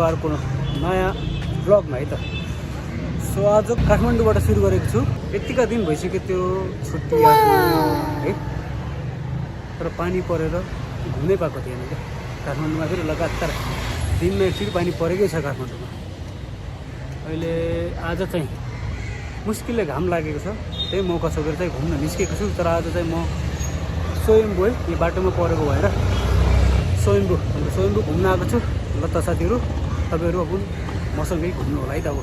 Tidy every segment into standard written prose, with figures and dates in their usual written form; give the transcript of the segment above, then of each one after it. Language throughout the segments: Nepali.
अर्को नयाँ ब्लगमा है त। सो आज काठमाडौँबाट सुरु गरेको छु। यतिका दिन भइसक्यो त्यो छुट्टी है, तर पानी परेर घुम्नै पाएको थिएन क्या काठमाडौँमा। फेरि लगातार दिनमा एकचोटि पानी परेकै छ काठमाडौँमा। अहिले आज चाहिँ मुस्किलले घाम लागेको छ, त्यही मौका सोधेर चाहिँ घुम्न निस्केको छु। तर आज चाहिँ म स्वयम्भू है, यो बाटोमा परेको भएर स्वयम्भू घुम्न आएको छु। ल त साथीहरू, तपाईँहरू अब मसँगै घुम्नु होला है त। अब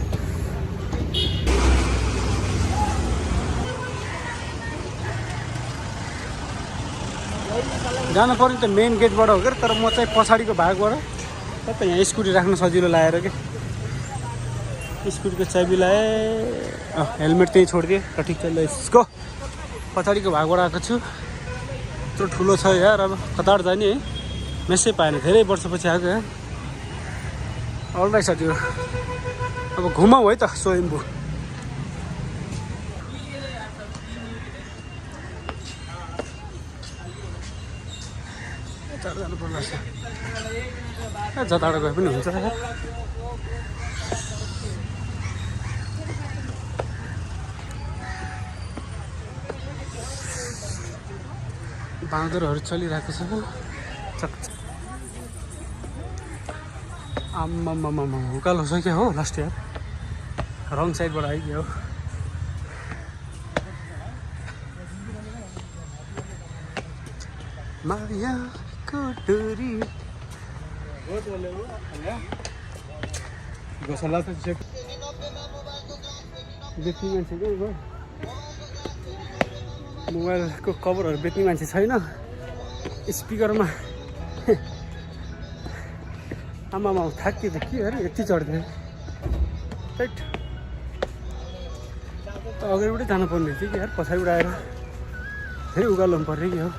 जानु पर्ने त मेन गेटबाट हो क्या, तर म चाहिँ पछाडिको भागबाट त यहाँ स्कुटी राख्न सजिलो लागेर क्या स्कुटीको चाबी लाएँ, हेलमेट त्यहीँ छोडिदिएँ र ठिक छ। यसको पछाडिको भागबाट आएको छु। यत्रो ठुलो छ यार, अब कतार जाने है, मेसै पाएन। धेरै वर्षपछि आएको यार। अलराइट साथीहरू, अब घुमाऊ है त स्वयम्भू। जानु पर्ला जताबाट गए पनि हुन्छ। बाँदरहरू चलिरहेको छ। आम्मामामा उकालो छ क्या हो लास्ट यार, रङ साइडबाट आइगयो। मायाको डोरी गोसला त चेक बेच्ने मान्छे क्या गयो। मोबाइलको कभरहरू बेच्ने मान्छे छैन। स्पिकरमा आमामा थाकियो त के अरे, यति चढ्थ्यो राइट। अगाडिबाटै जानुपर्ने थियो कि यार, पछाडिबाट आएर फेरि उकालो पर्ने कि हो।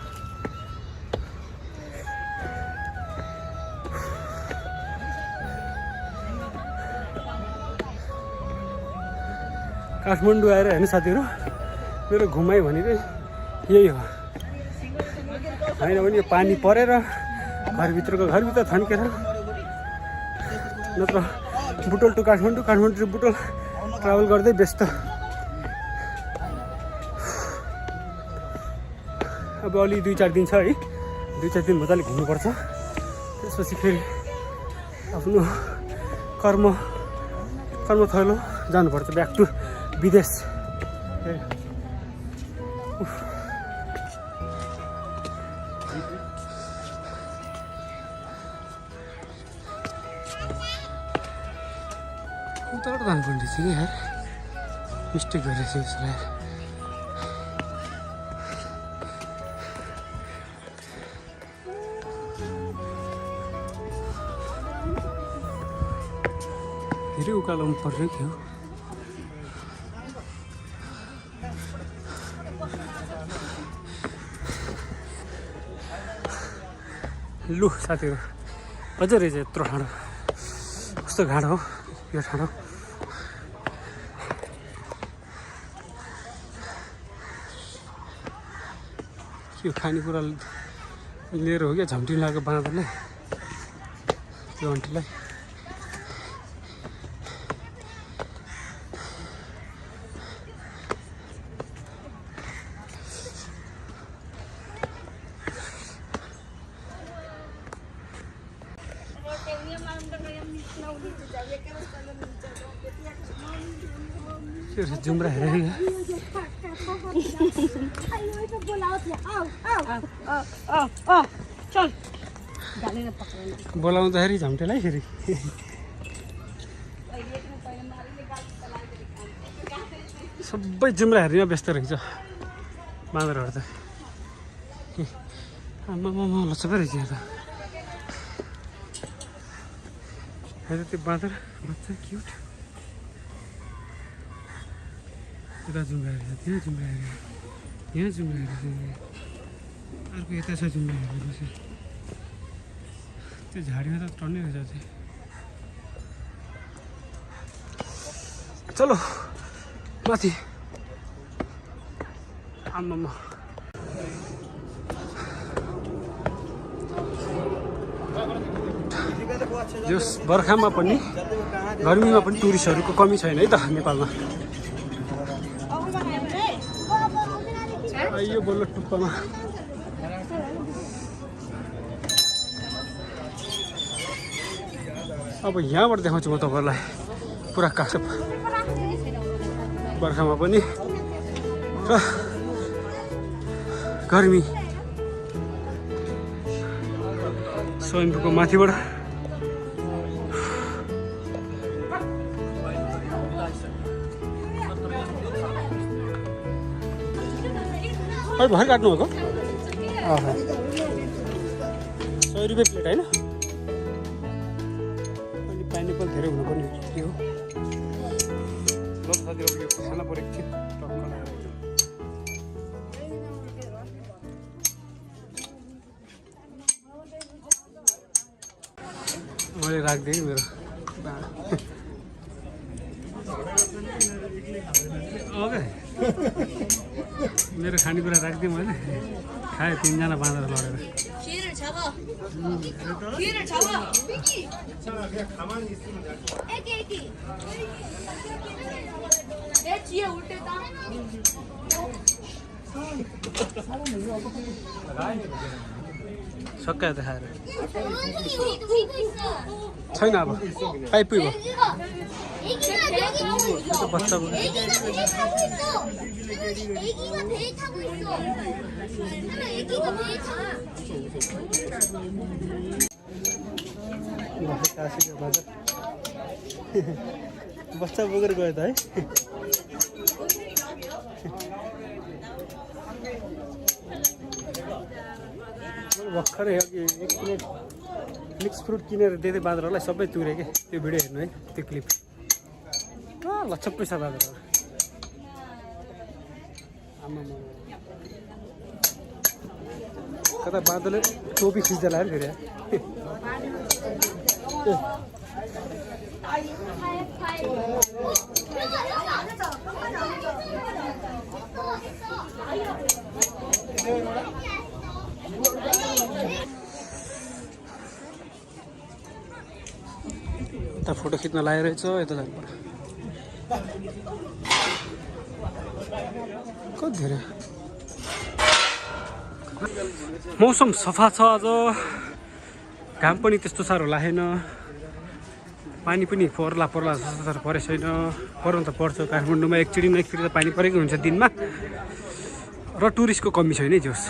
काठमाडौँ आएर होइन साथीहरू, मेरो घुमाइ भनेकै यही हो। होइन भने यो पानी परेर घरभित्र थन्केर, नत्र Butwal to Kathmandu, Kathmandu to Butwal travel गर्दै व्यस्त। अब अलि 2-4 दिन छ है, 2-4 दिन मजाले घुम्नुपर्छ। त्यसपछि फेरि आफ्नो कर्म थलो जानुपर्छ, ब्याक टु विदेश। उताबाट जानुपर्ने रहेछ कि यार, मिस्टेक भइरहेछ उसलाई। धेरै उकालोमा पर्यो कि हो। लु साथीहरू, अझै रहेछ यत्रो ठाडो। कस्तो गाडो हो यो ठाडो। यो खानेकुरा लिएर हो क्या झम्टी लगाएको बाँदरलाई, त्यो आन्टीलाई। जुम्रा हेरेर बोलाउँदाखेरि झम्टेलाई फेरि सबै जुम्रा हेर्ने व्यस्त रहेछ बाँदरहरू त। आमामा लचपै रहेछ यहाँ त। हेर त्यो बाँदर बच्चा क्युट। यता जुम्रा हेरेछ, त्यहाँ जुम्रा हेरेछ, यहाँ जुम्रा हेरेछ, अर्को यता छ जुम्रा हेरेछ। त्यो झाडीमा त टन्नै रहेछ अझै। चलो माथि। आम्मामा जस बर्खामा पनि गर्मीमा पनि टुरिस्टहरूको कमी छैन है त नेपालमा। यो बल्ल टुप्पामा अब यहाँबाट देखाउँछु म तपाईँहरूलाई पुरा काठप बर्खामा पनि र गर्मी स्वयम्भूको माथिबाट भर काट्नु भएको 100 रुपियाँ प्लेट होइन। अनि पाइनएप्पल धेरै हुनुपर्ने हो। साथीहरू यो खाना परेको थियो टक्क लगाएर मैले राख्दिएँ मेरो मेरो खानेकुरा राख्दिएँ मैले खाएँ 3 जना बाँधेर लडेर। सक्का देखाएर छैन अब पाइपुइ भयो बच्चा बच्चा बोकेर गयो त है। भर्खरै 1 प्लेट मिक्स फ्रुट किनेर दिँदै बाँदरहरूलाई सबै तुरे के त्यो भिडियो हेर्नु है त्यो क्लिप लच्छक पैसा बाँदर कता बाँदरले टोपी खिच्दै लाग्यो फेरि यता फोटो खिच्न लागिरहेछ यता जानुपर्छ कति धेरै मौसम सफा छ आज घाम पनि त्यस्तो साह्रो लागेन पानी पनि पर्ला जस्तो परे छैन पर्नु त पर्छ काठमाडौँमा एकचोटि न एकचोटि त पानी परेको हुन्छ दिनमा र टुरिस्टको कमी छैन है जोस्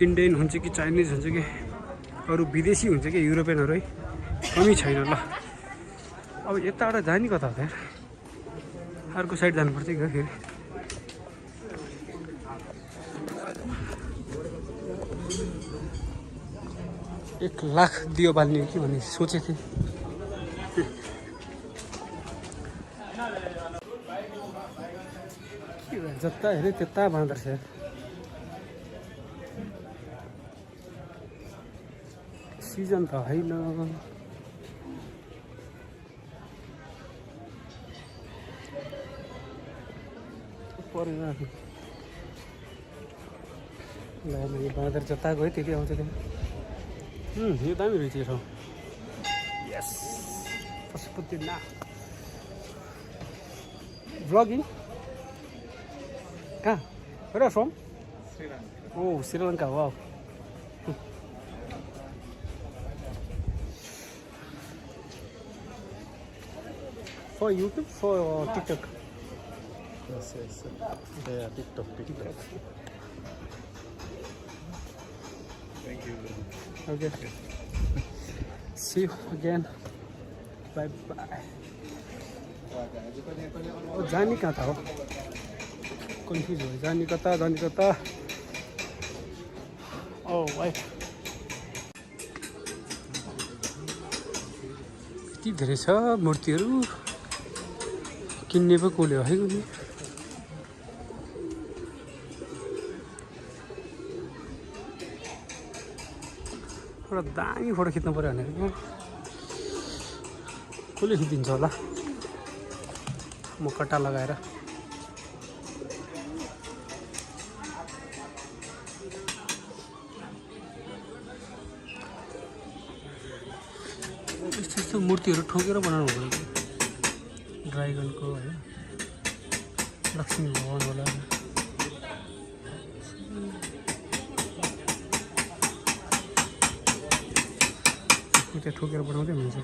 इन्डियन हुन्छ कि चाइनिज हुन्छ कि अरू विदेशी हुन्छ कि युरोपियनहरू है कमी छैन ल। अब यताबाट जाने कता हो त यार अर्को साइड जानुपर्छ कि फेरि 1 लाख दियो बाल्ने कि भन्ने सोचेको थिएँ जता हेऱ्यो त्यता बाँदर छ सिजन त होइन बाँदर जता गयो त्यति आउँछ त्यहाँ यो दामी रहेछ यो ठाउँ यस पशुपतिनाथ vlogging कहाँ where are you from? Sri Lanka. Oh Sri Lanka wow for YouTube for TikTok yes yeah TikTok thank you okay see you again bye bye जाने कहाँ था हो कन्फ्युज भयो जाने कता ओ भाइ यति धेरै छ मूर्तिहरू किन्ने पो कोले है कुनै एउटा दामी फोटो खिच्नु पर्यो भनेर कसले खिचिदिन्छ होला म कट्टा लगाएर यस्तो मूर्तिहरू ठोकेर बनाउनु भएको ड्राइगनको है लक्ष्मी भगवान होला त्यहाँ ठोकेर बनाउँदै हुन्छ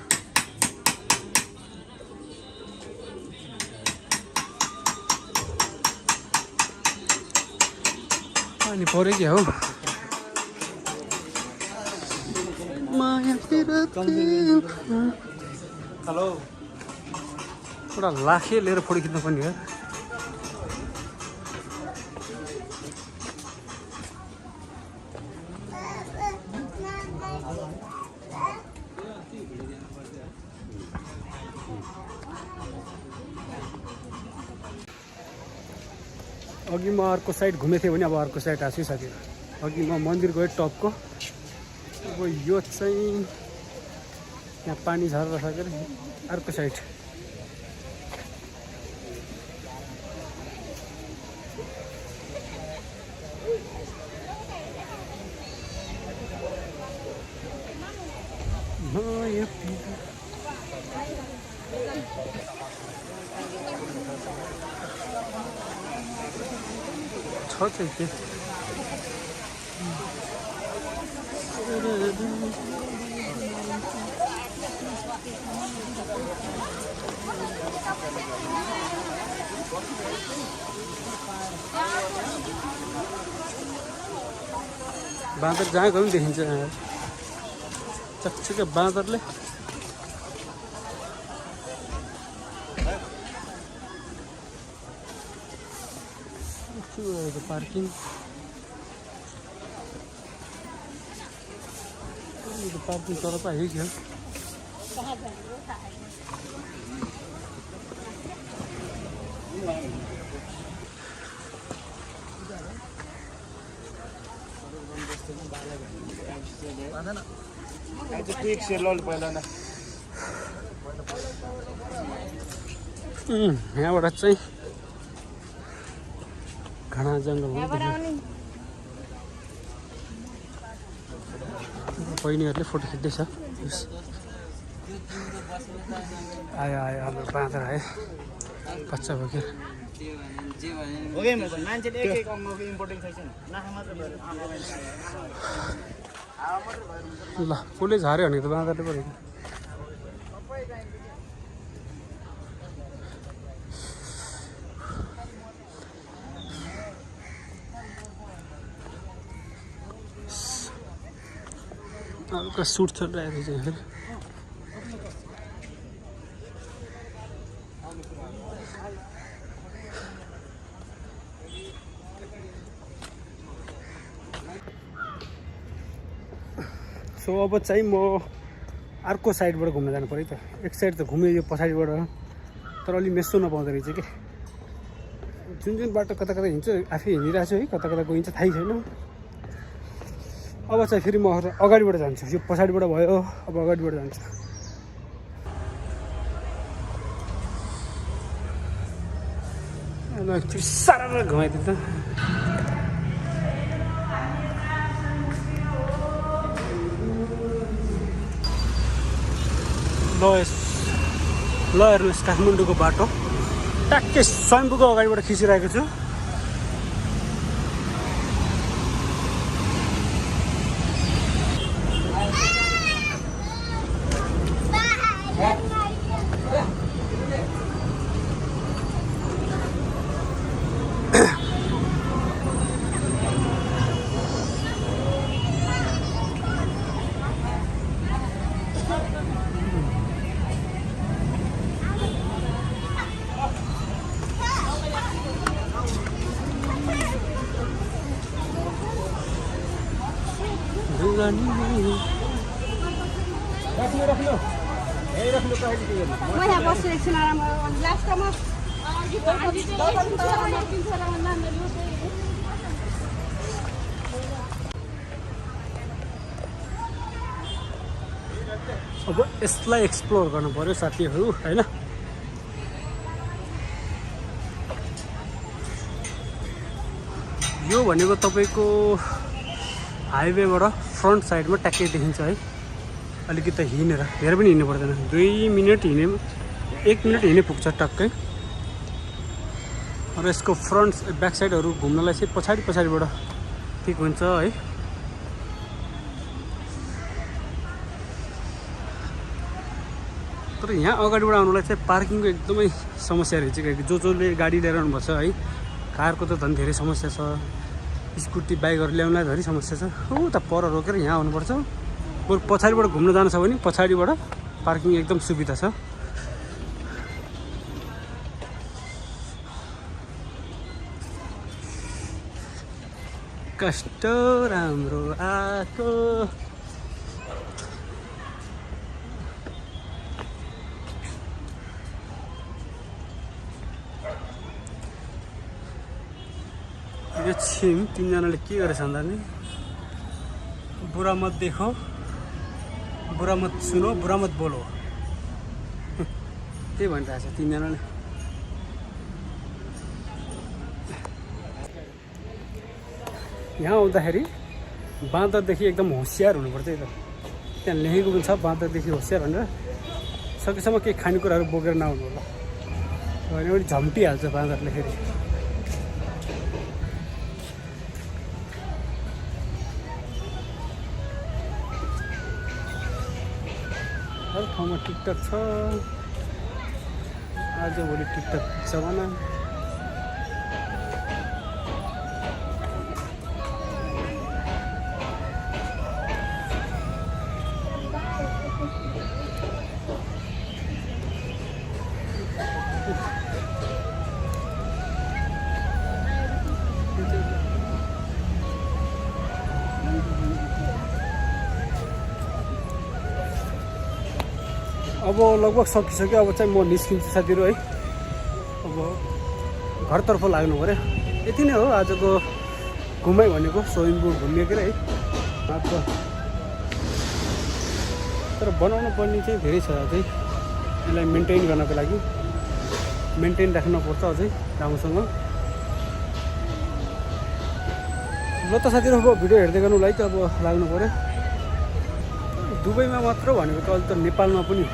पानी पऱ्यो क्या हो हेलो एउटा लाखे लिएर फोटो खिच्नु पर्ने हो अघि म अर्को साइड घुमेको थिएँ भने अब अर्को साइड आएको छु साथीहरू अघि म मन्दिर गएँ टपको अब यो चाहिँ यहाँ पानी झरेर सकेर अर्को साइड छ चाहिँ के बाँदर जहाँ गयो पनि देखिन्छ चकचके बाँदरले पार्किङ पार्किङ तर त आयो क्या यहाँबाट चाहिँ घना जङ्गल बहिनीहरूले फोटो खिच्दैछ आयो आयो हाम्रो बाँदर आयो बच्चा बोकेर ल कसले झाऱ्यो भने त बाँदरले पऱ्यो हल्का सुट चल रहा है फिर सो अब चाहिँ म अर्को साइडबाट घुम्न जानु पऱ्यो त एक साइड त घुमेँ यो पछाडिबाट तर अलि मेसो नपाउँदो रहेछ कि जुन जुन बाटो कता कता हिँड्छ आफै हिँडिरहेको छु है कता कता गइन्छ थाहै छैन अब चाहिँ फेरि म अगाडिबाट जान्छु यो पछाडिबाट भयो अब अगाडिबाट जान्छु सारा घुमाइदिन्छ ल हेर्नुहोस् काठमाडौँको बाटो ट्याक्कै स्वयम्भूको अगाडिबाट खिचिरहेको छु अब यसलाई एक्सप्लोर गर्नु पर्यो साथीहरू हैन यो भनेको तपाईको हाइवेबाट फ्रन्ट साइडमा ट्याक्कै देखिन्छ है अलिकति हिँडेर धेरै पनि हिँड्नु पर्दैन 2 मिनट हिँडे 1 मिनट हिँडे पुग्छ टक्कै र यसको फ्रन्ट ब्याक साइडहरू घुम्नलाई चाहिँ पछाडिबाट ठिक हुन्छ है तर यहाँ अगाडिबाट आउनुलाई चाहिँ पार्किङको एकदमै समस्या रहेछ जसले गाडी लिएर आउनुभएको छ है कारको त झन् धेरै समस्या छ स्कुटी बाइकहरू ल्याउनलाई धेरै समस्या छ उता पर रोकेर यहाँ आउनुपर्छ बरु पछाडिबाट घुम्न जानु छ भने पछाडिबाट पार्किङ एकदम सुविधा छ कष्ट राम्रो आको यो छिम तीनजनाले के गरेछ भन्दा नि बुरा मत देखो बुरा मत सुनो बुरा मत बोलो त्यही भनिरहेको छ तीनजनाले यहाँ आउँदाखेरि बाँदरदेखि एकदम होसियार हुनुपर्छ है त त्यहाँ लेखेको पनि छ बाँदरदेखि होसियार भनेर सकेसम्म केही खानेकुराहरू बोकेर नआउनु होला भने पनि झम्टिहाल्छ बाँदरले फेरि हर ठाउँमा टिकटक छ आजभोलि टिकटक जमाना अब लगभग सकिसक्यो अब चाहिँ म निस्किन्छु साथीहरू है अब घरतर्फ लाग्नु पऱ्यो यति नै हो आजको घुमाइ भनेको स्विमिङ पुल घुमिएको है मात्र तर बनाउनु पर्ने चाहिँ धेरै छ अझै यसलाई मेन्टेन गर्नको लागि मेन्टेन राख्नुपर्छ अझै राम्रोसँग ल त साथीहरू अब भिडियो हेर्दै गर्नुलाई त अब लाग्नु पऱ्यो दुबईमा मात्र भनेको त अहिले त नेपालमा पनि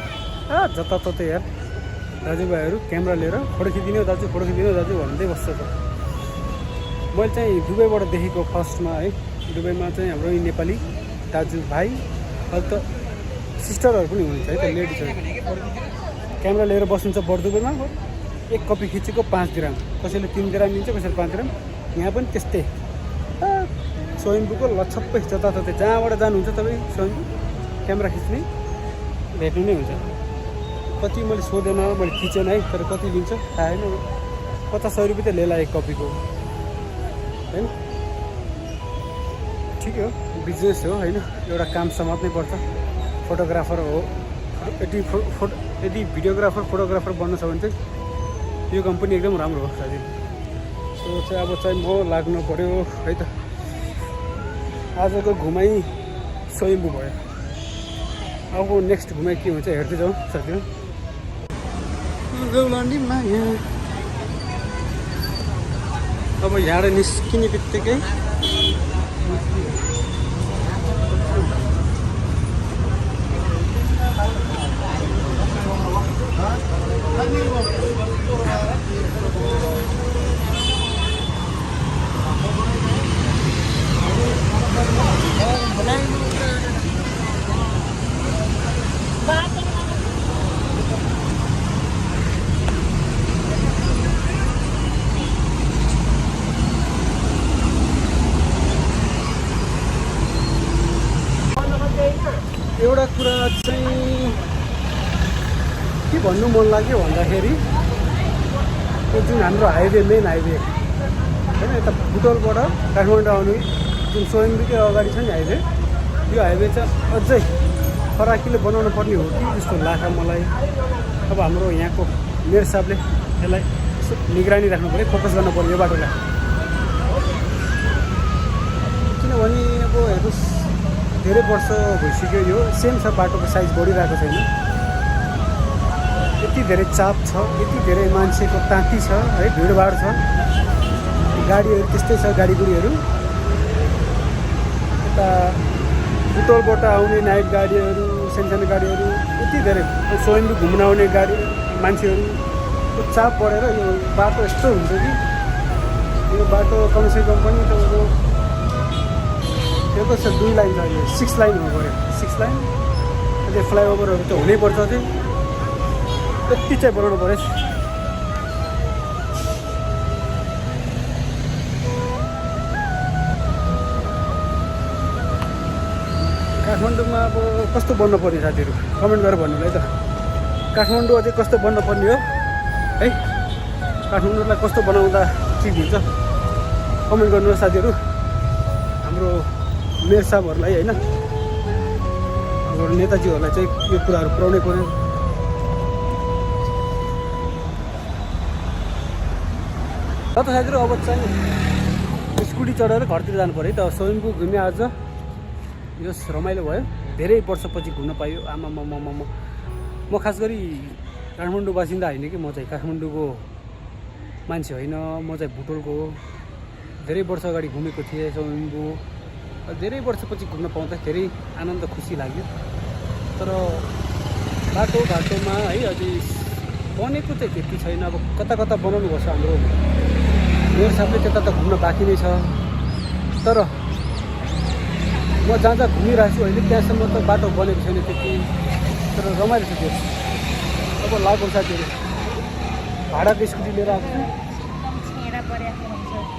जताततै यार दाजुभाइहरू क्यामेरा लिएर फोटो खिचिदिनु दाजु फोटो खिचिदिनु दाजु भन्दै बस्छ त मैले चाहिँ दुबईबाट देखेको फर्स्टमा है दुबईमा चाहिँ हाम्रो नेपाली दाजुभाइ अहिले त सिस्टरहरू पनि हुनुहुन्छ है त लेडिजहरू क्यामेरा लिएर बस्नुहुन्छ बरु दुबईमा एक कपी खिचेको 5 ग्राम कसैले 3 ग्राम दिन्छ कसैले 5 ग्राम यहाँ पनि त्यस्तै स्विमिङ पुलको लछप्पै जताततै जहाँबाट जानुहुन्छ तपाईँ स्विमिङ पुल क्यामेरा खिच्ने भेट्नु नै हुन्छ कति मैले सोधेन मैले खिचेन है तर कति लिन्छ थाहा छैन 50-100 रुपियाँ त लिएला एक कपीको होइन ठिकै हो बिजनेस हो होइन एउटा काम समात्नै पर्छ फोटोग्राफर हो यदि भिडियोग्राफर फोटोग्राफर बन्न छ भने चाहिँ यो कम्पनी एकदम राम्रो हो साथी सो चाहिँ अब चाहिँ म लाग्नु पऱ्यो है त आजको घुमाइ स्वयम्भू भयो अब नेक्स्ट घुमाइ के हुन्छ हेर्दै जाउँ साथीहरू अब यहाँबाट निस्किने बित्तिकै एउटा कुरा चाहिँ के भन्नु मन लाग्यो भन्दाखेरि यो जुन हाम्रो हाइवे मेन हाइवे होइन यता बुटोलबाट काठमाडौँ आउने जुन स्वयम्भूकै अगाडि छ नि हाइवे यो हाइवे चाहिँ अझै फराकिलो बनाउनु पर्ने हो कि जस्तो लाग्छ मलाई अब हाम्रो यहाँको मेयर साहबले यसलाई निगरानी राख्नु पऱ्यो फोकस गर्नु पऱ्यो यो बाटोलाई किनभने अब हेर्नुहोस् धेरै वर्ष भइसक्यो यो सेम छ बाटोको साइज बढिरहेको छैन यति धेरै चाप छ यति धेरै मान्छेको ताती छ है भिडभाड छ गाडीहरू त्यस्तै छ गाडीगुडीहरू यता बुटोलबाट आउने नाइट गाडीहरू सानो गाडीहरू यति धेरै स्वयम्भू घुम्न आउने गाडी मान्छेहरूको चाप परेर यो बाटो यस्तो हुन्छ कि यो बाटो कमसेकम पनि तपाईँको यो त छ 2 लाइन छ यो 6 लाइन हुनु पऱ्यो 6 लाइन अहिले फ्लाइओभरहरू त हुनैपर्छ थियो यति चाहिँ बनाउनु पऱ्यो काठमाडौँमा अब कस्तो बन्न पर्ने साथीहरू कमेन्ट गरेर भन्नुलाई त काठमाडौँ अझै कस्तो बन्न पर्ने हो है काठमाडौँलाई कस्तो बनाउँदा ठिक हुन्छ कमेन्ट गर्नुहोस् साथीहरू हाम्रो मेयर साहबहरूलाई होइन हाम्रो नेताजीहरूलाई चाहिँ यो कुराहरू पुऱ्याउनै पर्यो र त साथीहरू अब चाहिँ स्कुटी चढेर घरतिर जानु पऱ्यो है त स्वयम्भू घुम्यो आज यस रमाइलो भयो धेरै वर्षपछि घुम्न पायो आमा म खास गरी काठमाडौँ बासिन्दा होइन कि म चाहिँ काठमाडौँको मान्छे होइन म चाहिँ भुटोलको हो धेरै वर्ष अगाडि घुमेको थिएँ स्वयम्भू धेरै वर्षपछि घुम्न पाउँदा धेरै आनन्द खुसी लाग्यो तर बाटोघाटोमा है अझै बनेको चाहिँ त्यति छैन अब कता कता बनाउनुपर्छ हाम्रो मेयर साहबले त्यता त घुम्न बाँकी नै छ तर म जहाँ जहाँ घुमिरहेको छु अहिले त्यहाँसम्म त बाटो बनेको छैन त्यति तर रमाइलो छ त्यो अब लागु साथीहरू भाडाको स्कुटी लिएर आएको छु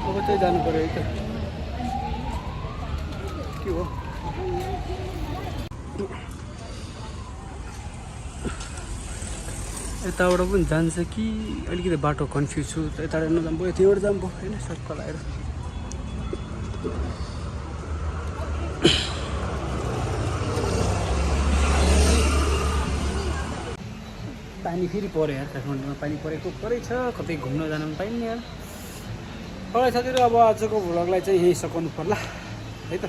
अब चाहिँ जानु पऱ्यो है त के हो यताबाट पनि जान्छ कि अलिकति बाटो कन्फ्युज छु यताबाट नजाऊँ भयो त्यहीबाट जाऊँ भयो होइन सर्कल आएर पानी फेरि पऱ्यो यार काठमाडौँमा पानी परेको परै छ कतै घुम्न जान पनि पाइन्न यार मलाई साथीहरू अब आजको भ्लगलाई चाहिँ यहीँ सघाउनु पर्ला है त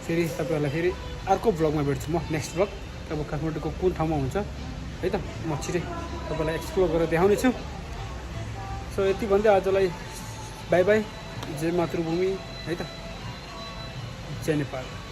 फेरि तपाईँहरूलाई फेरि अर्को भ्लगमा भेट्छु म नेक्स्ट भ्लग अब काठमाडौँको कुन ठाउँमा हुन्छ है त म छिटै तपाईँलाई एक्सप्लोर गरेर देखाउने छु सो यति भन्दै आजलाई बाई बाई जय मातृभूमि है त जय नेपाल